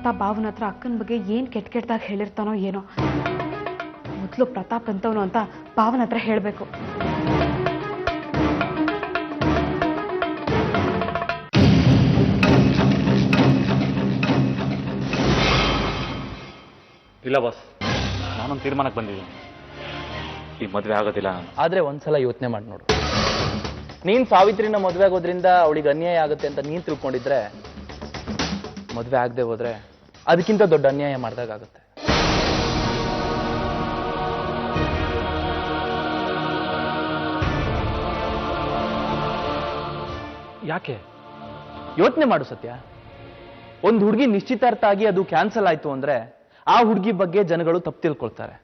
ಪ್ರತಾಪ್ ಭಾವನ ಹತ್ರ ಅಕ್ಕನ ಬಗ್ಗೆ ಏನು ಕೆಟ್ಟದಾಗಿ ಹೇಳಿರ್ತಾನೋ ಏನೋ. ಮೊದಲು ಪ್ರತಾಪ್ ಅಂತವನು ಅಂತ ಭಾವನ ಹತ್ರ ಹೇಳಬೇಕು. ಇಲ್ಲ ಬಾಸ್, ನಾನೊಂದು ತೀರ್ಮಾನಕ್ಕೆ ಬಂದಿದ್ದೀನಿ. ಈ ಮದುವೆ ಆಗೋದಿಲ್ಲ ನಾನು. ಆದ್ರೆ ಒಂದ್ಸಲ ಯೋಚನೆ ಮಾಡಿ ನೋಡು. ನೀನ್ ಸಾವಿತ್ರಿನ ಮದುವೆ ಆಗೋದ್ರಿಂದ ಅವಳಿಗೆ ಅನ್ಯಾಯ ಆಗುತ್ತೆ ಅಂತ ನೀನ್ ತಿಳ್ಕೊಂಡಿದ್ರೆ, ಮದುವೆ ಆಗದೆ ಹೋದ್ರೆ ಅದಕ್ಕಿಂತ ದೊಡ್ಡ ಅನ್ಯಾಯ ಮಾಡ್ದಾಗುತ್ತೆ. ಯಾಕೆ? ಯೋಚನೆ ಮಾಡು ಸತ್ಯ. ಒಂದು ಹುಡುಗಿ ನಿಶ್ಚಿತಾರ್ಥ ಆಗಿ ಅದು ಕ್ಯಾನ್ಸಲ್ ಆಯ್ತು ಅಂದ್ರೆ ಆ ಹುಡುಗಿ ಬಗ್ಗೆ ಜನಗಳು ತಪ್ಪು ತಿಳ್ಕೊಳ್ತಾರೆ.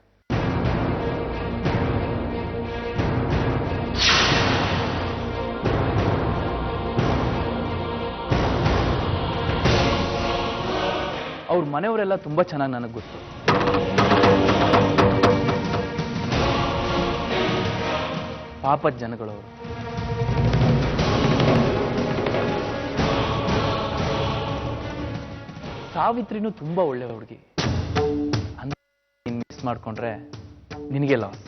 ಅವ್ರ ಮನೆಯವರೆಲ್ಲ ತುಂಬಾ ಚೆನ್ನಾಗಿ ನನಗೆ ಗೊತ್ತು. ಪಾಪದ ಜನಗಳವರು. ಸಾವಿತ್ರಿನೂ ತುಂಬಾ ಒಳ್ಳೆ ಹುಡುಗಿ. ಮಿಸ್ ಮಾಡ್ಕೊಂಡ್ರೆ ನಿನಗೆ ಲಾಸ್.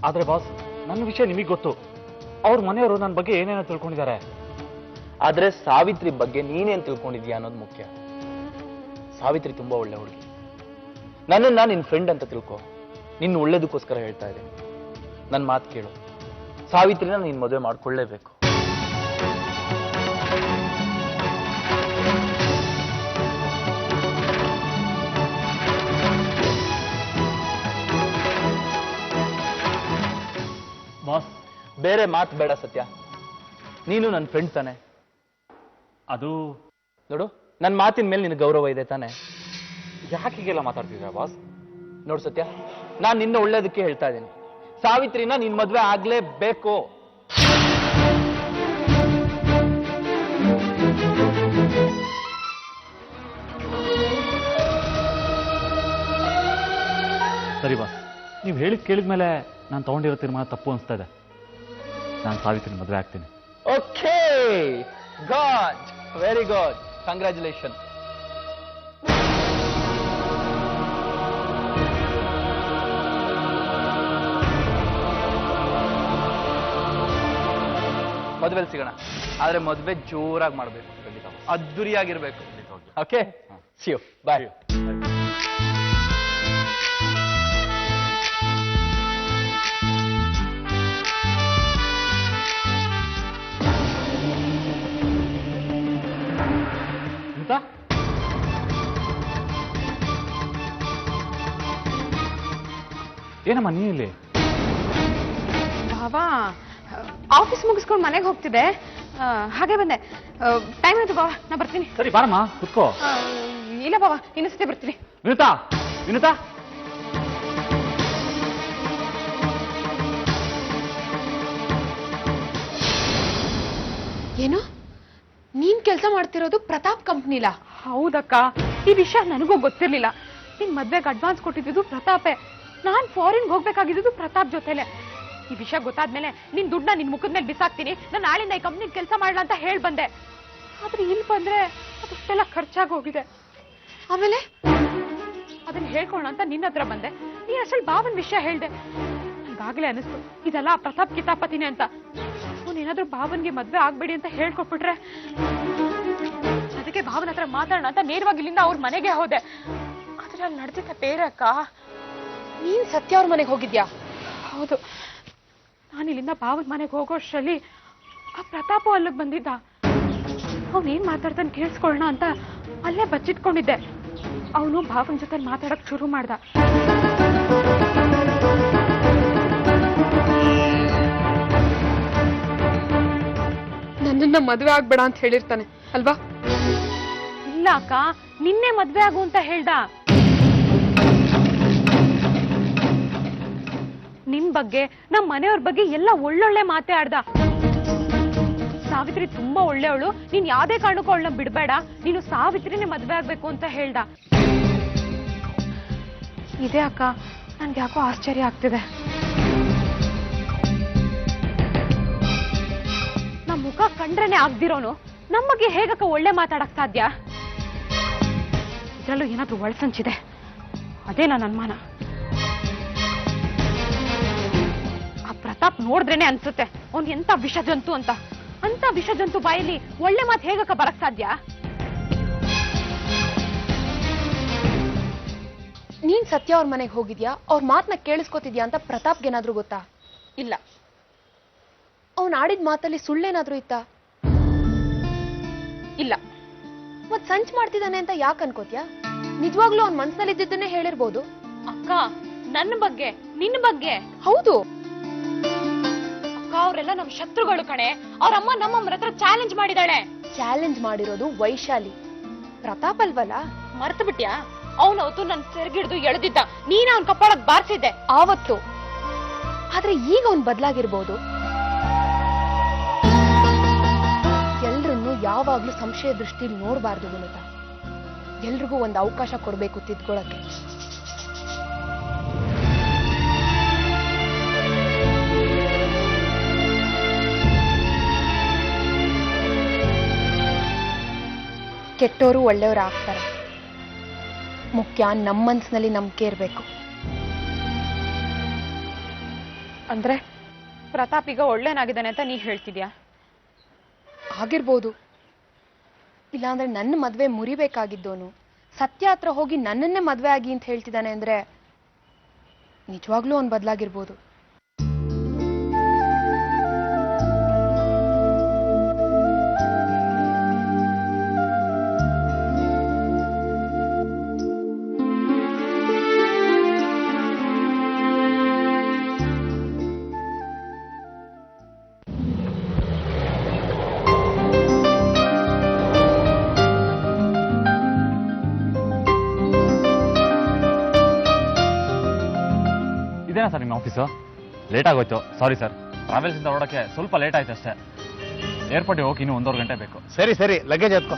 ಆದ್ರೆ ಬಾಸ್, ನನ್ನ ವಿಷಯ ನಿಮಗೆ ಗೊತ್ತು. ಅವ್ರ ಮನೆಯವರು ನನ್ನ ಬಗ್ಗೆ ಏನೇನೋ ತಿಳ್ಕೊಂಡಿದ್ದಾರೆ. ಆದ್ರೆ ಸಾವಿತ್ರಿ ಬಗ್ಗೆ ನೀನೇನ್ ತಿಳ್ಕೊಂಡಿದ್ಯಾ ಅನ್ನೋದು ಮುಖ್ಯ. ಸಾವಿತ್ರಿ ತುಂಬಾ ಒಳ್ಳೆ ಹುಡುಗಿ. ನನ್ನನ್ನ ನಿನ್ ಫ್ರೆಂಡ್ ಅಂತ ತಿಳ್ಕೊ. ನಿನ್ನ ಒಳ್ಳೇದಕ್ಕೋಸ್ಕರ ಹೇಳ್ತಾ ಇದ್ದೀನಿ. ನನ್ನ ಮಾತು ಕೇಳು. ಸಾವಿತ್ರಿನ ನೀನ್ ಮದುವೆ ಮಾಡ್ಕೊಳ್ಳೇಬೇಕು. ಬಾಸ್, ಬೇರೆ ಮಾತು ಬೇಡ ಸತ್ಯ. ನೀನು ನನ್ನ ಫ್ರೆಂಡ್ ತಾನೆ. ಅದು ನೋಡು, ನನ್ನ ಮಾತಿನ ಮೇಲೆ ನಿನಗೆ ಗೌರವ ಇದೆ ತಾನೆ. ಯಾಕೆ ಹೀಗೆಲ್ಲ ಮಾತಾಡ್ತಿದ್ದೀರಾ ಬಾಸ್? ನೋಡು ಸತ್ಯ, ನಾನು ನಿನ್ನ ಒಳ್ಳೇದಕ್ಕೆ ಹೇಳ್ತಾ ಇದ್ದೀನಿ. ಸಾವಿತ್ರಿನ ನಿನ್ ಮದ್ವೆ ಆಗ್ಲೇಬೇಕು. ಸರಿ ಬಾಸ್, ನೀವು ಹೇಳಿದ್ ಕೇಳಿದ್ಮೇಲೆ ನಾನು ತಗೊಂಡಿರೋ ತೀರ್ಮಾನ ತಪ್ಪು ಅನಿಸ್ತಾ ಇದೆ. ನಾನು ಸಾವಿತ್ರಿನ ಮದುವೆ ಆಗ್ತೀನಿ. Okay, good, very good, congratulation. ಮದುವೆಲಿ ಸಿಗೋಣ. ಆದ್ರೆ ಮದುವೆ ಜೋರಾಗಿ ಮಾಡ್ಬೇಕು, ಅದ್ದೂರಿಯಾಗಿರ್ಬೇಕು. Okay, see you, bye. ಏನಮ್ಮ ನೀ ಇಲ್ಲಿ? ಭಾವ ಆಫೀಸ್ ಮುಗಿಸ್ಕೊಂಡು ಮನೆಗೆ ಹೋಗ್ತಿದೆ, ಹಾಗೆ ಬಂದೆ. ಟೈಮ್ ಆಯ್ತು ಬಾವ, ನಾ ಬರ್ತೀನಿ. ಸರಿ ಬಾರಮ್ಮ, ಕುತ್ಕೋ. ಇಲ್ಲ ಬಾವ, ಇನ್ನೊಂದ್ಸತಿ ಬರ್ತೀನಿ. ವಿನುತಾ, ವಿನುತಾ, ಏನು ನೀನ್ ಕೆಲಸ ಮಾಡ್ತಿರೋದು ಪ್ರತಾಪ್ ಕಂಪ್ನಿಲಾ? ಹೌದಕ್ಕ, ಈ ವಿಷಯ ನನಗೂ ಗೊತ್ತಿರ್ಲಿಲ್ಲ. ನಿನ್ ಮದ್ವೆಗೆ ಅಡ್ವಾನ್ಸ್ ಕೊಟ್ಟಿದ್ದು ಪ್ರತಾಪೇ. ನಾನ್ ಫಾರಿನ್ಗೆ ಹೋಗ್ಬೇಕಾಗಿದ್ದು ಪ್ರತಾಪ್ ಜೊತೆಲೆ. ಈ ವಿಷಯ ಗೊತ್ತಾದ್ಮೇಲೆ ನಿನ್ ದುಡ್ಡನ್ನ ನಿನ್ ಮುಖದ ಮೇಲೆ ಬಿಸಾಕ್ತೀನಿ, ನಾನು ನಾಳಿಂದ ಈ ಕಂಪ್ನಿ ಕೆಲಸ ಮಾಡಲ್ಲ ಅಂತ ಹೇಳಿ ಬಂದೆ. ಆದ್ರೆ ಇಲ್ಲಿ ಬಂದ್ರೆ ಅದಷ್ಟೆಲ್ಲ ಖರ್ಚಾಗಿ ಹೋಗಿದೆ. ಆಮೇಲೆ ಅದನ್ನ ಹೇಳ್ಕೊಳ್ಳೋಣ ಅಂತ ನಿನ್ನ ಹತ್ರ ಬಂದೆ. ನೀನ್ ಅಷ್ಟಲ್ಲಿ ಭಾವನ್ ವಿಷಯ ಹೇಳ್ದೆ. ನನ್ಗಾಗ್ಲೇ ಅನಿಸ್ತು ಇದೆಲ್ಲ ಪ್ರತಾಪ್ ಕಿತಾಪತಿನೇ ಅಂತ. ಅವನೇನಾದ್ರೂ ಭಾವನ್ಗೆ ಮದ್ವೆ ಆಗ್ಬೇಡಿ ಅಂತ ಹೇಳ್ಕೊಟ್ಬಿಟ್ರೆ. ಅದಕ್ಕೆ ಭಾವನ ಹತ್ರ ಮಾತಾಡೋಣ ಅಂತ ನೇರವಾಗಿ ಇಲ್ಲಿಂದ ಅವ್ರ ಮನೆಗೆ ಹೋದೆ. ಆದ್ರೆ ಅಲ್ಲಿ ನಡೆದಿದ್ದ ಬೇರೆ ಅಕ್ಕ. ನೀನ್ ಸತ್ಯ ಅವ್ರ ಮನೆಗೆ ಹೋಗಿದ್ಯಾ? ಹೌದು, ನಾನು ಇಲ್ಲಿಂದ ಭಾವನ ಮನೆಗೆ ಹೋಗೋ ಅಷ್ಟರಲ್ಲಿ ಆ ಪ್ರತಾಪು ಅಲ್ಲಿಗೆ ಬಂದಿದ್ದ. ಅವನೇನ್ ಮಾತಾಡ್ತಾನೆ ಕೇಳಿಸ್ಕೊಳ್ಳೋಣ ಅಂತ ಅಲ್ಲೇ ಬಚ್ಚಿಟ್ಕೊಂಡಿದ್ದೆ. ಅವನು ಭಾವನ ಜೊತೆ ಮಾತಾಡಕ್ ಶುರು ಮಾಡ್ದ. ನನ್ನನ್ನ ಮದ್ವೆ ಆಗ್ಬೇಡ ಅಂತ ಹೇಳಿರ್ತಾನೆ ಅಲ್ವಾ? ಇಲ್ಲ ಅಕ್ಕ, ನಿನ್ನೆ ಮದ್ವೆ ಆಗು ಅಂತ ಹೇಳ್ದ. ನಿಮ್ ಬಗ್ಗೆ, ನಮ್ ಮನೆಯವ್ರ ಬಗ್ಗೆ ಎಲ್ಲ ಒಳ್ಳೊಳ್ಳೆ ಮಾತೇ ಆಡ್ದ. ಸಾವಿತ್ರಿ ತುಂಬಾ ಒಳ್ಳೆಯವಳು, ನೀನ್ ಯಾವ್ದೇ ಕಾರಣಕ್ಕೂ ಅವಳನ್ನ ಬಿಡ್ಬೇಡ, ನೀನು ಸಾವಿತ್ರಿನೇ ಮದ್ವೆ ಆಗ್ಬೇಕು ಅಂತ ಹೇಳ್ದ. ಇದೇ ಅಕ್ಕ, ನನ್ಗೆ ಯಾಕೋ ಆಶ್ಚರ್ಯ ಆಗ್ತಿದೆ. ನಮ್ ಮುಖ ಕಂಡ್ರೇನೆ ಆಗ್ದಿರೋನು ನಮ್ಮ ಬಗ್ಗೆ ಹೇಗಕ್ಕ ಒಳ್ಳೆ ಮಾತಾಡಕ್ ಸಾಧ್ಯ? ಇದ್ರಲ್ಲೂ ಏನಾದ್ರೂ ಒಳಸಂಚಿದೆ, ಅದೇ ನನ್ನ ಅನುಮಾನ. ಆ ಪ್ರತಾಪ್ ನೋಡಿದ್ರೇನೆ ಅನ್ಸುತ್ತೆ ಅವ್ನ್ ಎಂತ ವಿಷ ಜಂತು ಅಂತ. ಅಂತ ವಿಷ ಜಂತು ಬಾಯಲ್ಲಿ ಒಳ್ಳೆ ಮಾತು ಹೇಗಕ್ಕ ಬರಕ್ ಸಾಧ್ಯ? ನೀನ್ ಸತ್ಯ ಅವ್ರ ಮನೆಗೆ ಹೋಗಿದ್ಯಾ, ಅವ್ರ ಮಾತನ್ನ ಕೇಳಿಸ್ಕೊತಿದ್ಯಾ ಅಂತ ಪ್ರತಾಪ್ಗೇನಾದ್ರೂ ಗೊತ್ತಾ? ಇಲ್ಲ. ಅವ್ನ್ ಆಡಿದ ಮಾತಲ್ಲಿ ಸುಳ್ಳೇನಾದ್ರೂ ಇತ್ತಾ? ಇಲ್ಲ. ಮತ್ ಸಂಚ್ ಮಾಡ್ತಿದ್ದಾನೆ ಅಂತ ಯಾಕೆ ಅನ್ಕೋತ್ಯಾ? ನಿಜವಾಗ್ಲೂ ಅವ್ನ ಮನ್ಸಲ್ಲಿ ಇದ್ದಿದ್ದನ್ನೇ ಹೇಳಿರ್ಬೋದು. ಅಕ್ಕ, ನನ್ನ ಬಗ್ಗೆ, ನಿನ್ನ ಬಗ್ಗೆ. ಹೌದು ಅಕ್ಕ, ಅವರೆಲ್ಲ ನಮ್ ಶತ್ರುಗಳು ಕಣೆ. ಅವ್ರಮ್ಮ ನಮ್ಮಮ್ಮರ ಹತ್ರ ಚಾಲೆಂಜ್ ಮಾಡಿದಾಳೆ. ಚಾಲೆಂಜ್ ಮಾಡಿರೋದು ವೈಶಾಲಿ, ಪ್ರತಾಪ್ ಅಲ್ವಲ್ಲ? ಮರ್ತು ಬಿಟ್ಯಾ? ಅವನವತ್ತು ನನ್ ಸೆರ್ಗಿಡ್ದು ಎಳೆದಿದ್ದ, ನೀನ್ ಅವನ್ ಕಪ್ಪಾಳಕ್ ಬಾರ್ಸಿದ್ದೆ ಆವತ್ತು. ಆದ್ರೆ ಈಗ ಅವ್ನ್ ಬದ್ಲಾಗಿರ್ಬೋದು. ಎಲ್ರನ್ನು ಯಾವಾಗ್ಲೂ ಸಂಶಯ ದೃಷ್ಟಿಲಿ ನೋಡ್ಬಾರ್ದು ವಿನುತ. ಎಲ್ರಿಗೂ ಒಂದು ಅವಕಾಶ ಕೊಡ್ಬೇಕು ತಿದ್ಕೊಳಕ್ಕೆ. ಕೆಟ್ಟೋರು ಒಳ್ಳೆಯವರು ಆಗ್ತಾರೆ. ಮುಖ್ಯ ನಮ್ಮ ಮನ್ಸಿನಲ್ಲಿ ನಂಬಿಕೆ ಇರ್ಬೇಕು. ಅಂದ್ರೆ ಪ್ರತಾಪ್ ಈಗ ಒಳ್ಳೆನಾಗಿದ್ದಾನೆ ಅಂತ ನೀ ಹೇಳ್ತಿದ್ಯಾ? ಆಗಿರ್ಬೋದು. ಇಲ್ಲಾಂದ್ರೆ ನನ್ನ ಮದ್ವೆ ಮುರಿಬೇಕಾಗಿದ್ದೋನು ಸತ್ಯ ಹತ್ರ ಹೋಗಿ ನನ್ನನ್ನೇ ಮದ್ವೆ ಆಗಿ ಅಂತ ಹೇಳ್ತಿದ್ದಾನೆ ಅಂದ್ರೆ ನಿಜವಾಗ್ಲೂ ಅವ್ನು ಬದಲಾಗಿರ್ಬೋದು. ಇದೇನಾ ಸರ್ ನಿಮ್ಮ ಆಫೀಸು? ಲೇಟ್ ಆಗೋಯ್ತು, ಸಾರಿ ಸರ್. ಟ್ರಾವೆಲ್ಸಿಂದ ಹೊರಡೋಕ್ಕೆ ಸ್ವಲ್ಪ ಲೇಟ್ ಆಯ್ತು ಅಷ್ಟೇ. ಏರ್ಪೋರ್ಟಿಗೆ ಹೋಗಿ ಇನ್ನೂ 1.5 ಗಂಟೆ ಬೇಕು. ಸರಿ ಸರಿ, ಲಗೇಜ್ ಎತ್ಕೋ.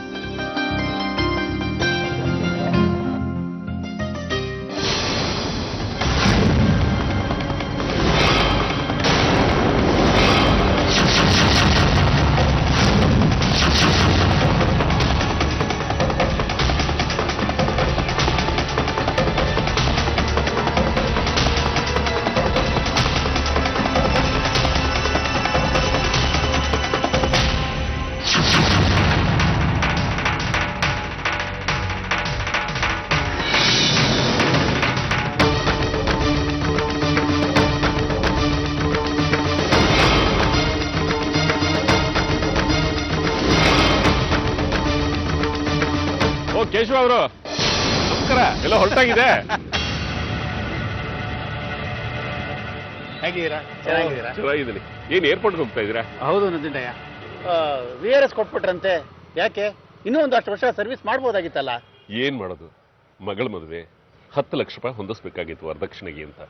ಕೇಶವ ಅವರು ನಮಸ್ಕಾರ. ಎಲ್ಲ ಹೊರಟಾಗಿದೆ. ಹೇಗಿದ್ದೀರಾ? ಚೆನ್ನಾಗಿದ್ದೀರಾ? ಚೆನ್ನಾಗಿದ್ದೀನಿ. ಏನ್ ಏರ್ಪೋರ್ಟ್ಗೆ ಹೋಗ್ತಾ ಇದ್ದೀರಾ? ಹೌದು ನಂಜುಂಡಯ್ಯ, VRS ಕೊಟ್ಬಿಟ್ರಂತೆ. ಯಾಕೆ? ಇನ್ನೂ ಒಂದಷ್ಟು ವರ್ಷ ಸರ್ವಿಸ್ ಮಾಡ್ಬೋದಾಗಿತ್ತಲ್ಲ. ಏನ್ ಮಾಡೋದು, ಮಗಳ ಮದುವೆ 10 ಲಕ್ಷ ರೂಪಾಯಿ ಹೊಂದಿಸ್ಬೇಕಾಗಿತ್ತು ವರದಕ್ಷಿಣೆಗೆ ಅಂತ.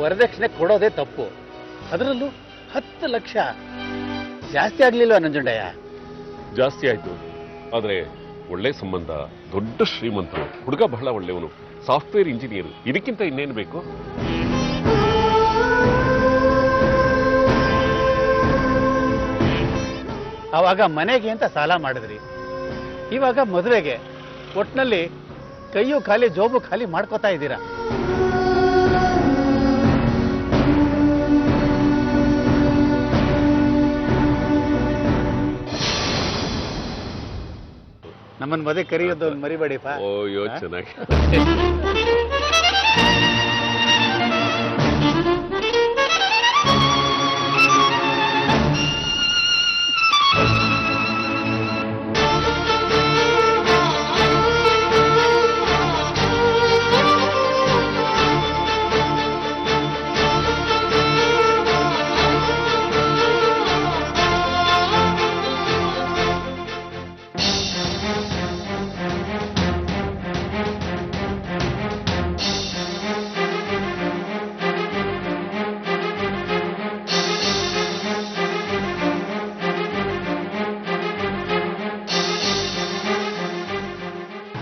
ವರದಕ್ಷಿಣೆ ಕೊಡೋದೇ ತಪ್ಪು, ಅದರಲ್ಲೂ 10 ಲಕ್ಷ. ಜಾಸ್ತಿ ಆಗ್ಲಿಲ್ವಾ ನಂಜುಂಡಯ್ಯ? ಜಾಸ್ತಿ ಆಯ್ತು, ಆದ್ರೆ ಒಳ್ಳೆ ಸಂಬಂಧ, ದೊಡ್ಡ ಶ್ರೀಮಂತರು, ಹುಡುಗ ಬಹಳ ಒಳ್ಳೆಯವನು, ಸಾಫ್ಟ್ವೇರ್ ಇಂಜಿನಿಯರ್. ಇದಕ್ಕಿಂತ ಇನ್ನೇನು ಬೇಕು? ಆವಾಗ ಮನೆಗೆ ಅಂತ ಸಾಲ ಮಾಡಿದ್ರಿ, ಇವಾಗ ಮದುವೆಗೆ. ಒಟ್ನಲ್ಲಿ ಕೈಯು ಖಾಲಿ ಜೋಬು ಖಾಲಿ ಮಾಡ್ಕೋತಾ ಇದ್ದೀರಾ. ನಮ್ಮನ್ ಮದುವೆ ಕರೆಯೋದು ಮರಿಬೇಡಿಪ್ಪ. ಓಯೋ ಚೆನ್ನಾಗಿ.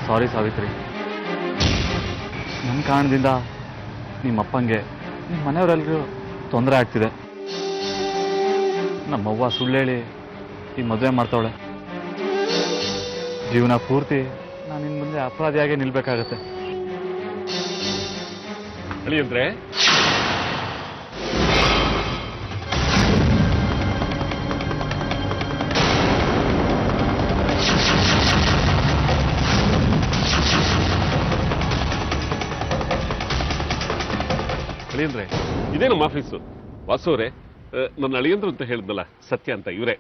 ಸಾರಿ ಸಾವಿತ್ರಿ, ಕಾರಣದಿಂದ ನಿಮ್ಮಪ್ಪಂಗೆ ನಿಮ್ಮ ಮನೆಯವರೆಲ್ಲರೂ ತೊಂದರೆ ಆಗ್ತಿದೆ. ನಮ್ಮವ್ವ ಸುಳ್ಳೇಳಿ ಈ ಮದುವೆ ಮಾಡ್ತಾವಳೆ. ಜೀವನ ಪೂರ್ತಿ ನಾನು ಇನ್ನು ಮುಂದೆ ಅಪರಾಧಿಯಾಗೇ ನಿಲ್ಬೇಕಾಗತ್ತೆ. ಅಳಿಯಂದ್ರೆ ಅಳಿಯಂದ್ರೆ ಇದೇ ನಮ್ಮ ಆಫೀಸು. ವಾಸು ಅವರೇ, ನನ್ನ ಅಳಿಯಂದ್ರು ಅಂತ ಹೇಳಿದ್ನಲ್ಲ ಸತ್ಯ ಅಂತ, ಇವರೇ.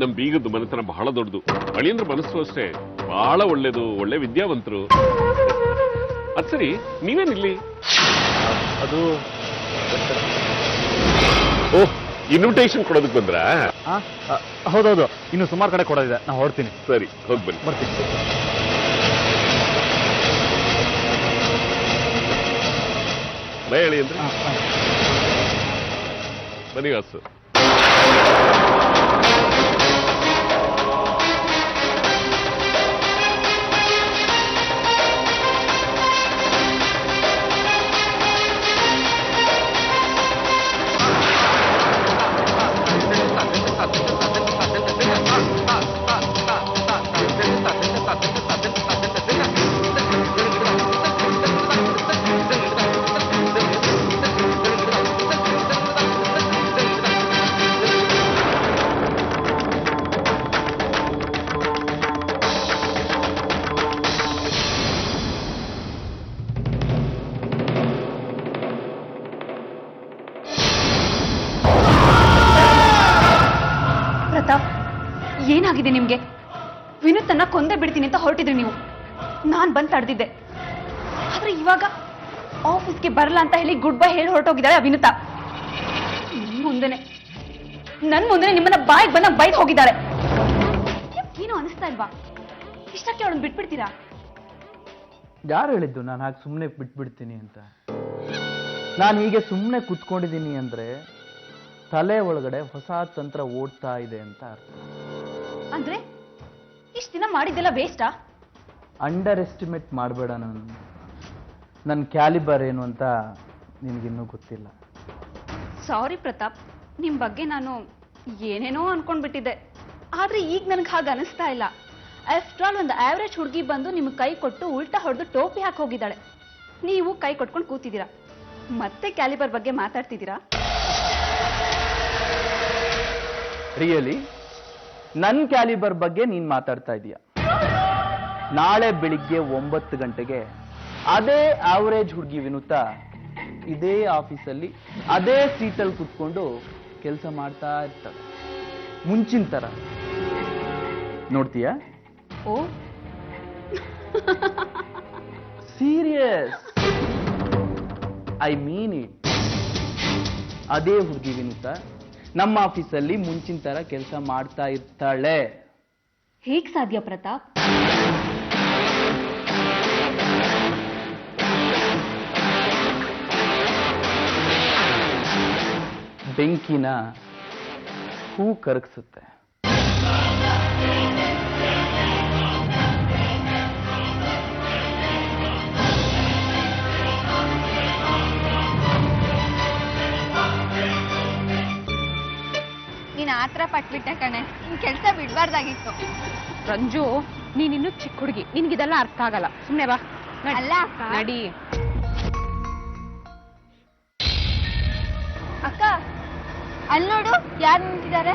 ನಮ್ ಬೀಗದ್ದು ಮನೆತನ ಬಹಳ ದೊಡ್ಡದು. ಅಳಿಯಂದ್ರ ಮನಸ್ಸು ಅಷ್ಟೇ ಬಹಳ ಒಳ್ಳೇದು, ಒಳ್ಳೆ ವಿದ್ಯಾವಂತರು. ಅದ್ ಸರಿ, ನೀವೇನಿಲ್ಲಿ? ಅದು ಓಹ್, ಇನ್ವಿಟೇಷನ್ ಕೊಡೋದಕ್ಕೆ ಬಂದ್ರಾ? ಹೌದೌದು, ಇನ್ನು ಸುಮಾರು ಕಡೆ ಕೊಡೋದಿದೆ, ನಾನು ಹೊರಡ್ತೀನಿ. ಸರಿ, ಹೋಗಿ ಬನ್ನಿ. ಬರ್ತೀನಿ. ಬೈ ಅಳಿಯಂದ್ರೆ. ಬನ್ನಿ ವಾಸು. ಪ್ರತಾಪ್, ಏನಾಗಿದೆ ನಿಮ್ಗೆ? ವಿನುತನ್ನ ಕೊಂದೇ ಬಿಡ್ತೀನಿ ಅಂತ ಹೊರಟಿದ್ರಿ ನೀವು. ನಾನ್ ಬಂದ್ ತಡೆದಿದ್ದೆ. ಆದ್ರೆ ಇವಾಗ ಆಫೀಸ್ಗೆ ಬರಲ್ಲ ಅಂತ ಹೇಳಿ ಗುಡ್ ಬೈ ಹೇಳಿ ಹೊರಟೋಗಿದ್ದಾಳೆ ಆ ವಿನುತಾ. ನನ್ ಮುಂದೆ ನಿಮ್ಮನ್ನ ಬಾಯಿಗೆ ಬಂದ ಬೈದ್ ಹೋಗಿದ್ದಾಳೆ. ಏನು ಅನಿಸ್ತಾ ಇಲ್ವಾ? ಇಷ್ಟಕ್ಕೆ ಅವಳನ್ನ ಬಿಟ್ಬಿಡ್ತೀರಾ? ಯಾರು ಹೇಳಿದ್ದು ನಾನು ಹಾಗೆ ಸುಮ್ಮನೆ ಬಿಟ್ಬಿಡ್ತೀನಿ ಅಂತ? ನಾನು ಹೀಗೆ ಸುಮ್ಮನೆ ಕೂತ್ಕೊಂಡಿದ್ದೀನಿ ಅಂದ್ರೆ ತಲೆ ಒಳಗಡೆ ಹೊಸ ತಂತ್ರ ಓಡ್ತಾ ಇದೆ ಅಂತ ಅರ್ಥ. ಅಂದ್ರೆ ಇಷ್ಟ ದಿನ ಮಾಡಿದ್ದೆಲ್ಲ ವೇಸ್ಟಾ? ಅಂಡರ್ ಎಸ್ಟಿಮೇಟ್ ಮಾಡಬೇಡ. ನನ್ನ ಕ್ಯಾಲಿಬರ್ ಏನು ಅಂತ ನಿನಗಿನ್ನೂ ಗೊತ್ತಿಲ್ಲ. ಸಾರಿ ಪ್ರತಾಪ್, ನಿಮ್ ಬಗ್ಗೆ ನಾನು ಏನೇನೋ ಅನ್ಕೊಂಡ್ಬಿಟ್ಟಿದ್ದೆ. ಆದ್ರೆ ಈಗ ನನಗೆ ಹಾಗೆ ಅನಿಸ್ತಾ ಇಲ್ಲ. ಆಫ್ಟರ್ ಆಲ್ ಒಂದು ಆವರೇಜ್ ಹುಡುಗಿ ಬಂದು ನಿಮ್ಗೆ ಕೈ ಕೊಟ್ಟು ಉಲ್ಟಾ ಹೊಡೆದು ಟೋಪಿ ಹಾಕಿ ಹೋಗಿದ್ದಾಳೆ. ನೀವು ಕೈ ಕೊಟ್ಕೊಂಡು ಕೂತಿದ್ದೀರಾ, ಮತ್ತೆ ಕ್ಯಾಲಿಬರ್ ಬಗ್ಗೆ ಮಾತಾಡ್ತಿದ್ದೀರಾ? ರಿಯಲಿ ನನ್ನ ಕ್ಯಾಲಿಬರ್ ಬಗ್ಗೆ ನೀನ್ ಮಾತಾಡ್ತಾ ಇದೀಯ? ನಾಳೆ ಬೆಳಿಗ್ಗೆ 9 ಗಂಟೆಗೆ ಅದೇ ಆವರೇಜ್ ಹುಡುಗಿ ವಿನುತಾ ಇದೇ ಆಫೀಸಲ್ಲಿ ಅದೇ ಸೀಟಲ್ಲಿ ಕುತ್ಕೊಂಡು ಕೆಲಸ ಮಾಡ್ತಾ ಇರ್ತಾಳೆ, ಮುಂಚಿನ ತರ. ನೋಡ್ತೀಯಾ? ಓ ಸೀರಿಯಸ್, ಐ ಮೀನ್ ಇಟ್. ಅದೇ ಹುಡುಗಿ ವಿನುತಾ ನಮ್ಮ ಆಫೀಸಲ್ಲಿ ಮುಂಚಿನ ತರ ಕೆಲಸ ಮಾಡ್ತಾ ಇರ್ತಾಳೆ. ಹೇಗ್ ಸಾಧ್ಯ ಪ್ರತಾಪ್? ಬೆಂಕಿನ ಹೂ ಕರಗಿಸುತ್ತೆ. ನೀನ್ ಆತರ ಪಟ್ಬಿಟ್ಟೆ ಕಣೆ, ನಿನ್ ಕೆಲ್ಸ ಬಿಡ್ಬಾರ್ದಾಗಿತ್ತು. ರಂಜು, ನೀನಿನ್ನು ಚಿಕ್ಕ ಹುಡುಗಿ, ನಿನ್ಗಿದೆಲ್ಲ ಅರ್ಥ ಆಗಲ್ಲ. ಸುಮ್ನೆ ಬಾ. ಅಲ್ಲ ಅಕ್ಕ. ನಡಿ. ಅಕ್ಕ, ಅಲ್ಲಿ ನೋಡು ಯಾರು ನಿಂತಿದ್ದಾರೆ.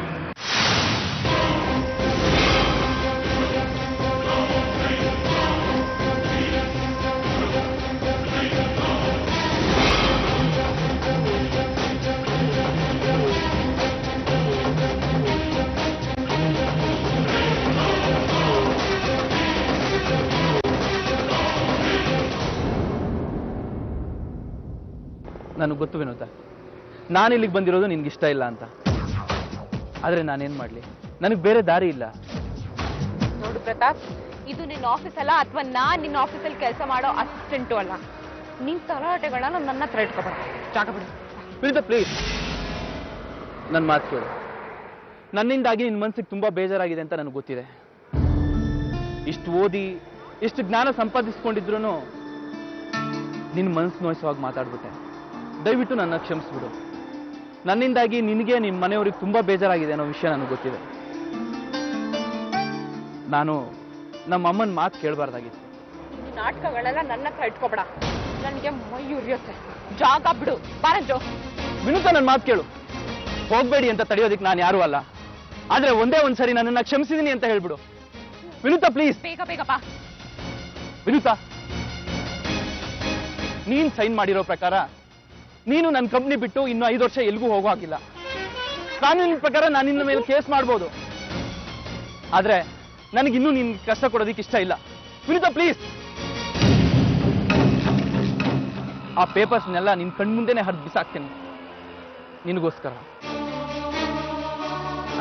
ನನಗೆ ಗೊತ್ತು ವಿನೋದ, ನಾನು ಇಲ್ಲಿಗೆ ಬಂದಿರೋದು ನಿನ್ಗೆ ಇಷ್ಟ ಇಲ್ಲ ಅಂತ. ಆದ್ರೆ ನಾನೇನ್ ಮಾಡ್ಲಿ, ನನಗೆ ಬೇರೆ ದಾರಿ ಇಲ್ಲ. ನೋಡು ಪ್ರತಾಪ್, ಇದು ನಿನ್ನ ಆಫೀಸ್ ಅಲ್ಲ, ಅಥವಾ ನಾನ್ ನಿನ್ನ ಆಫೀಸಲ್ಲಿ ಕೆಲಸ ಮಾಡೋ ಅಸಿಸ್ಟೆಂಟು ಅಲ್ಲ. ನಿನ್ ತರಾಟೆಗಳನ್ನ ನನ್ನ ಹತ್ರ ಇಟ್ಕೊಬೇಡ. ಜಾಗ ಬಿಡು. ವಿನೋದ ಪ್ಲೀಸ್, ನನ್ನ ಮಾತು ಕೇಳು. ನನ್ನಿಂದಾಗಿ ನಿನ್ನ ಮನಸ್ಸಿಗೆ ತುಂಬಾ ಬೇಜಾರಾಗಿದೆ ಅಂತ ನನಗೆ ಗೊತ್ತಿದೆ. ಇಷ್ಟು ಓದಿ ಇಷ್ಟು ಜ್ಞಾನ ಸಂಪಾದಿಸ್ಕೊಂಡಿದ್ರು ನಿನ್ನ ಮನಸ್ಸು ನೋಯಿಸುವಾಗ ಮಾತಾಡ್ಬಿಟ್ಟೆ. ದಯವಿಟ್ಟು ನನ್ನ ಕ್ಷಮಿಸ್ಬಿಡು. ನನ್ನಿಂದಾಗಿ ನಿನಗೆ ನಿಮ್ಮ ಮನೆಯವ್ರಿಗೆ ತುಂಬಾ ಬೇಜಾರಾಗಿದೆ ಅನ್ನೋ ವಿಷಯ ನನಗೆ ಗೊತ್ತಿದೆ. ನಾನು ನಮ್ಮ ಅಮ್ಮನ ಮಾತು ಕೇಳಬಾರ್ದಾಗಿತ್ತು. ನಾಟಕಗಳೆಲ್ಲ ನನ್ನ ಹತ್ರ ಇಟ್ಕೋಬೇಡ, ನನಗೆ ಮೈ ಉರಿಯುತ್ತೆ. ಜಾಗ ಬಿಡು, ಬಾರಂಜು. ವಿನುತಾ, ನನ್ನ ಮಾತು ಕೇಳು. ಹೋಗ್ಬೇಡಿ ಅಂತ ತಡೆಯೋದಿಕ್ ನಾನು ಯಾರು ಅಲ್ಲ. ಆದ್ರೆ ಒಂದೇ ಒಂದ್ಸರಿ ನನ್ನನ್ನ ಕ್ಷಮಿಸಿದೀನಿ ಅಂತ ಹೇಳ್ಬಿಡು. ವಿನುತಾ ಪ್ಲೀಸ್. ಬೇಗ ಬೇಗ ಬಾ. ವಿನುತಾ, ನೀನ್ ಸೈನ್ ಮಾಡಿರೋ ಪ್ರಕಾರ ನೀನು ನನ್ನ ಕಂಪ್ನಿ ಬಿಟ್ಟು ಇನ್ನು 5 ವರ್ಷ ಎಲ್ಗೂ ಹೋಗೋ ಹಾಗಿಲ್ಲ. ಕಾನೂನಿನ ಪ್ರಕಾರ ನಾನು ನಿನ್ನ ಮೇಲೆ ಕೇಸ್ ಮಾಡ್ಬೋದು. ಆದ್ರೆ ನನಗಿನ್ನೂ ನಿನ್ ಕಷ್ಟ ಕೊಡೋದಿಕ್ಕೆ ಇಷ್ಟ ಇಲ್ಲ. ವಿನುತಾ ಪ್ಲೀಸ್. ಆ ಪೇಪರ್ಸ್ನೆಲ್ಲ ನಿನ್ ಕಣ್ಮುಂದೆನೆ ಹರಿದು ಬಿಸಾಕ್ತೀನಿ ನಿನಗೋಸ್ಕರ.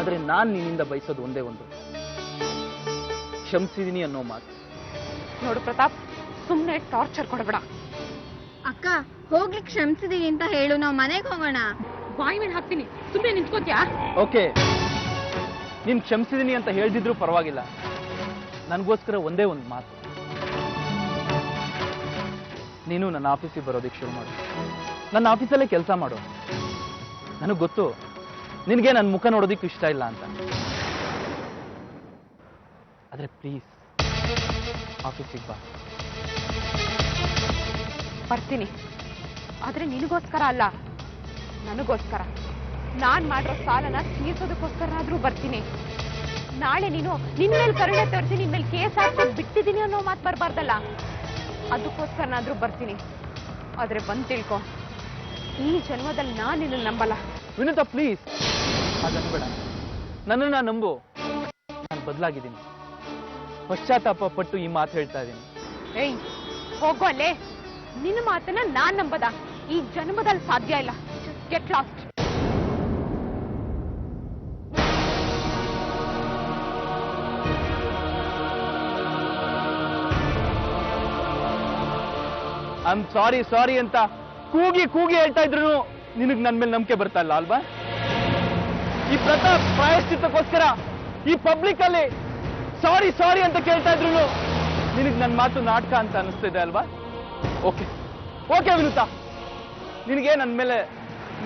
ಆದ್ರೆ ನಾನ್ ನಿನ್ನಿಂದ ಬಯಸೋದು ಒಂದೇ ಒಂದು, ಕ್ಷಮಿಸಿದೀನಿ ಅನ್ನೋ ಮಾತು. ನೋಡು ಪ್ರತಾಪ್, ಸುಮ್ಮನೆ ಟಾರ್ಚರ್ ಕೊಡಬೇಡ. ಅಕ್ಕ ಹೋಗ್ಲಿಕ್ಕೆ ಕ್ಷಮಿಸಿದೀನಿ ಅಂತ ಹೇಳು, ನಾವು ಮನೆಗೆ ಹೋಗೋಣ. ಬಾಯಿ ಮೇಲೆ ಹಾಕ್ತೀನಿ, ಸುಮ್ಮನೆ ನಿಂತ್ಕೋತ್ಯಾ? ಓಕೆ, ನೀನ್ ಕ್ಷಮಿಸಿದೀನಿ ಅಂತ ಹೇಳ್ದಿದ್ರು ಪರವಾಗಿಲ್ಲ. ನನಗೋಸ್ಕರ ಒಂದೇ ಒಂದು ಮಾತು, ನೀನು ನನ್ನ ಆಫೀಸಿಗೆ ಬರೋದಕ್ಕೆ ಶುರು ಮಾಡು. ನನ್ನ ಆಫೀಸಲ್ಲೇ ಕೆಲಸ ಮಾಡು. ನನಗೆ ಗೊತ್ತು ನಿನಗೆ ನನ್ನ ಮುಖ ನೋಡೋದಕ್ಕೆ ಇಷ್ಟ ಇಲ್ಲ ಅಂತ. ಆದ್ರೆ ಪ್ಲೀಸ್ ಆಫೀಸಿಗೆ ಬಾ. ಬರ್ತೀನಿ, ಆದ್ರೆ ನಿನಗೋಸ್ಕರ ಅಲ್ಲ, ನನಗೋಸ್ಕರ. ನಾನ್ ಮಾಡಿರೋ ಸಾಲನ ತೀರ್ಸೋದಕ್ಕೋಸ್ಕರನಾದ್ರೂ ಬರ್ತೀನಿ. ನಾಳೆ ನೀನು ನಿನ್ ಮೇಲೆ ಕರುಣೆ ತೋರಿಸಿ ನಿನ್ ಮೇಲೆ ಕೇಸ್ ಹಾಕ್ಕೊಂಡು ಬಿಟ್ಟಿದ್ದೀನಿ ಅನ್ನೋ ಮಾತು ಬರಬಾರ್ದಲ್ಲ, ಅದಕ್ಕೋಸ್ಕರನಾದ್ರೂ ಬರ್ತೀನಿ. ಆದ್ರೆ ಬಂದ್ ತಿಳ್ಕೊ, ಈ ಜನ್ಮದಲ್ಲಿ ನಾನು ನಿನ್ನ ನಂಬಲ್ಲ. ವಿನುತಾ ಪ್ಲೀಸ್, ಅದನ್ಬೇಡ. ನನ್ನನ್ನು ನಂಬು. ನಾನು ಬದಲಾಗಿದ್ದೀನಿ, ಪಶ್ಚಾತ್ತಾಪ ಪಟ್ಟು ಈ ಮಾತು ಹೇಳ್ತಾ ಇದ್ದೀನಿ. ಏಯ್ ಹೋಗೋ ಅಲ್ಲೇ. ನಿನ್ನ ಮಾತನ್ನ ನಾನ್ ನಂಬದ ಈ ಜನ್ಮದಲ್ಲಿ ಸಾಧ್ಯ ಇಲ್ಲ. Get lost. I am sorry sorry ಅಂತ ಕೂಗಿ ಕೂಗಿ ಹೇಳ್ತಾ ಇದ್ರು ನಿನಗ್ ನನ್ ಮೇಲೆ ನಂಬಿಕೆ ಬರ್ತಾ ಇಲ್ಲ ಅಲ್ವಾ? ಈ ಪ್ರತಾಪ್ ಪ್ರಾಯಶ್ಚಿತ್ತಕ್ಕೋಸ್ಕರ ಈ ಪಬ್ಲಿಕ್ ಅಲ್ಲಿ ಸಾರಿ ಸಾರಿ ಅಂತ ಕೇಳ್ತಾ ಇದ್ರು ನಿನಗ್ ನನ್ ಮಾತು ನಾಟಕ ಅಂತ ಅನಿಸ್ತಿದೆ ಅಲ್ವಾ? ಓಕೆ ಓಕೆ ವಿನುತಾ, ನಿನಗೆ ನನ್ ಮೇಲೆ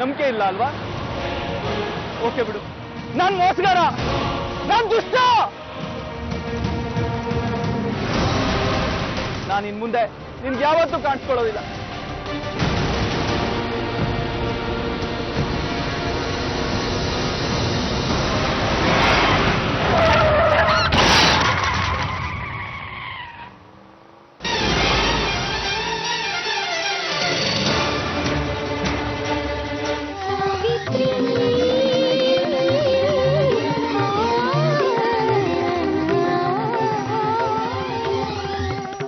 ನಂಬಿಕೆ ಇಲ್ಲ ಅಲ್ವಾ? ಓಕೆ ಬಿಡು, ನಾನ್ ಮೋಸಗಾರ, ನಾನ್ ದುಷ್ಟ. ನಾನು ಇನ್ ಮುಂದೆ ನಿನ್ಗೆ ಯಾವತ್ತೂ ಕಾಣಿಸ್ಕೊಳ್ಳೋದಿಲ್ಲ. Three.